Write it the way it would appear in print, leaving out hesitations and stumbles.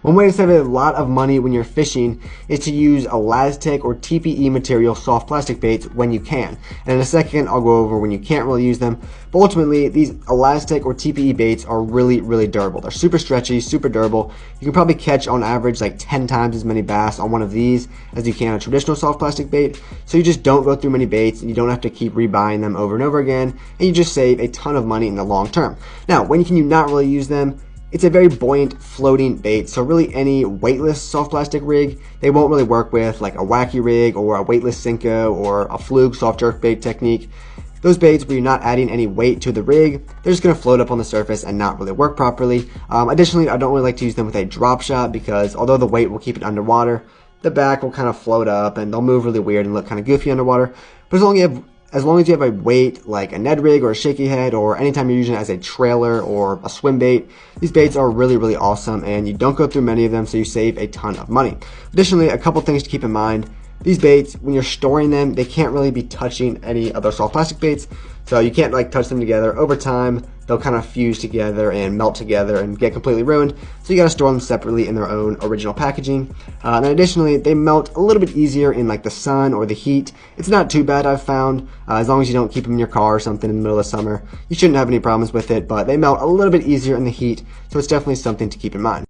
One way to save a lot of money when you're fishing is to use Elastec or TPE material soft plastic baits when you can. And in a second, I'll go over when you can't really use them. But ultimately, these Elastec or TPE baits are really, really durable. They're super stretchy, super durable. You can probably catch on average like 10 times as many bass on one of these as you can a traditional soft plastic bait. So you just don't go through many baits and you don't have to keep rebuying them over and over again. And you just save a ton of money in the long term. Now, when can you not really use them? It's a very buoyant floating bait, so really any weightless soft plastic rig, they won't really work with, like a wacky rig or a weightless Senko or a fluke soft jerk bait technique. Those baits where you're not adding any weight to the rig, they're just going to float up on the surface and not really work properly. Additionally, I don't really like to use them with a drop shot because although the weight will keep it underwater, the back will kind of float up and they'll move really weird and look kind of goofy underwater. But as long as you have a weight like a Ned rig or a shaky head, or anytime you're using it as a trailer or a swim bait, these baits are really, really awesome and you don't go through many of them, so you save a ton of money. Additionally, a couple things to keep in mind. These baits, when you're storing them, they can't really be touching any other soft plastic baits, so you can't like touch them together. Over time, they'll kind of fuse together and melt together and get completely ruined, so you got to store them separately in their own original packaging. And additionally, they melt a little bit easier in like the sun or the heat. It's not too bad, I've found, as long as you don't keep them in your car or something in the middle of summer. You shouldn't have any problems with it, but they melt a little bit easier in the heat, so it's definitely something to keep in mind.